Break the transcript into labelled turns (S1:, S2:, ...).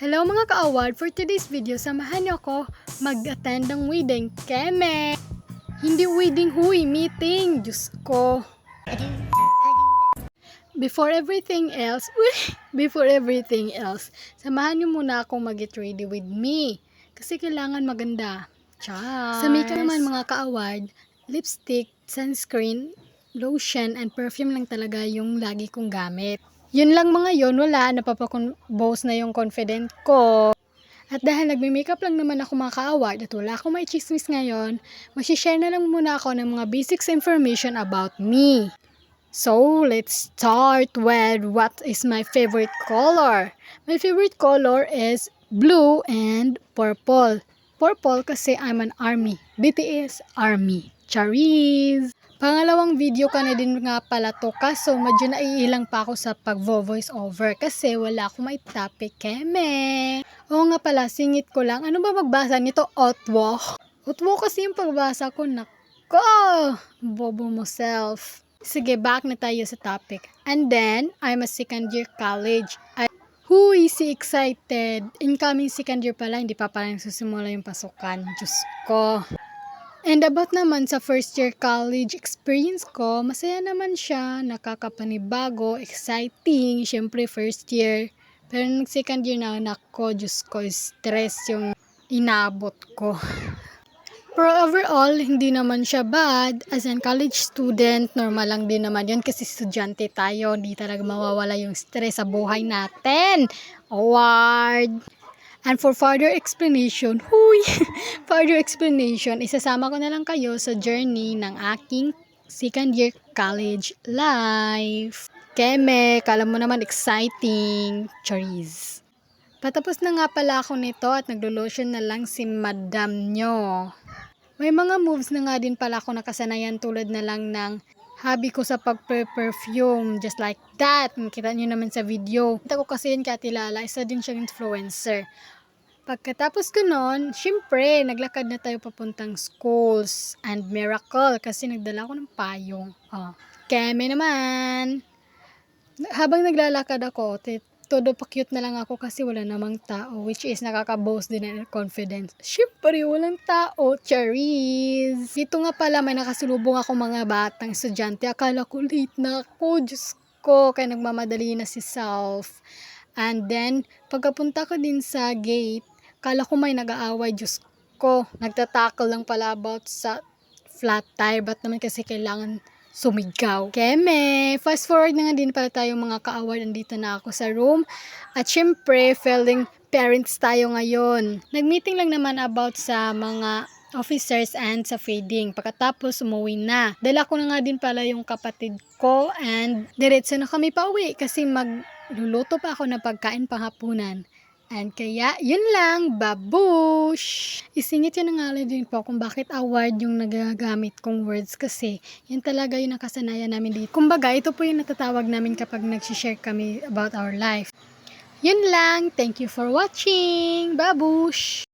S1: Hello mga ka-award! For today's video, samahan niyo ako mag-attend ng wedding. Keme! Hindi wedding, huy! Meeting! Diyos ko! Before everything else, samahan niyo muna akong mag-get ready with me. Kasi kailangan maganda. Char! Sa makeup naman mga ka-award, lipstick, sunscreen, lotion, and perfume lang talaga yung lagi kong gamit. Yun lang mga yon, wala, napapakon-boast na yung confident ko. At dahil nagme-makeup lang naman ako mga ka-award at wala akong may chismis ngayon, mag-share na lang muna ako ng mga basics information about me. So, let's start with what is my favorite color. My favorite color is blue and purple. Purple kasi I'm an army. BTS Army. Charis! Pangalawang video ka na din nga pala to, kaso medyo naiilang pa ako sa pag-voice over kasi wala akong may topic. Keme! Oo nga pala, singit ko lang. Ano ba magbasa nito? Otwo? Otwo kasi yung pagbasa ko. Nako! Bobo mo self. Sige, back na tayo sa topic. And then, I'm a second year college. Who is excited? Incoming second year pala, hindi pa pala nagsusimula yung pasukan. Diyos ko. And about naman sa first year college experience ko, masaya naman siya, nakakapanibago, exciting, syempre first year. Pero nung second year na anak ko, Diyos ko, stress yung inabot ko. Pero overall, hindi naman siya bad. As an college student, normal lang din naman yun kasi estudyante tayo, hindi talaga mawawala yung stress sa buhay natin. Award! And for further explanation, isasama ko na lang kayo sa journey ng aking second year college life. Keme, kala mo naman exciting. Charis. Patapos na nga pala ako nito at naglo-lotion na lang si madam nyo. May mga moves na nga din pala ako nakasanayan tulad na lang ng hobby ko sa pag-perfume, just like that. Nakita nyo naman sa video. Kita ko kasi yun katilala, isa din siyang influencer. Pagkatapos ko nun, syempre, naglakad na tayo papuntang schools and miracle kasi nagdala ko ng payong. Keme naman. Habang naglalakad ako, todo pa cute na lang ako kasi wala namang tao, which is nakaka-boast din ng confidence. Syempre, walang tao. Charis! Dito nga pala may nakasulubong ako mga batang estudyante. Akala ko late na ako. Diyos ko, kaya nagmamadali na si self. And then, pagkapunta ko din sa gate, akala ko may nag-aaway. Diyos ko, nagtatakal lang pala about sa flat tire. Ba't naman kasi kailangan sumigaw? Keme! Fast forward na nga din pala tayo mga ka-award. Andito na ako sa room. At syempre, feeling parents tayo ngayon. Nag-meeting lang naman about sa mga officers and sa feeding. Pagkatapos, umuwi na. Dala ko na nga din pala yung kapatid ko and diretso na kami pa uwi kasi magluluto pa ako ng pagkain panghapunan. And kaya, yun lang, babush! Isingit yun na nga din po kung bakit award yung nagagamit kong words kasi yun talaga yung nakasanayan namin dito. Kumbaga, ito po yung natatawag namin kapag nagsishare kami about our life. Yun lang, thank you for watching, babush!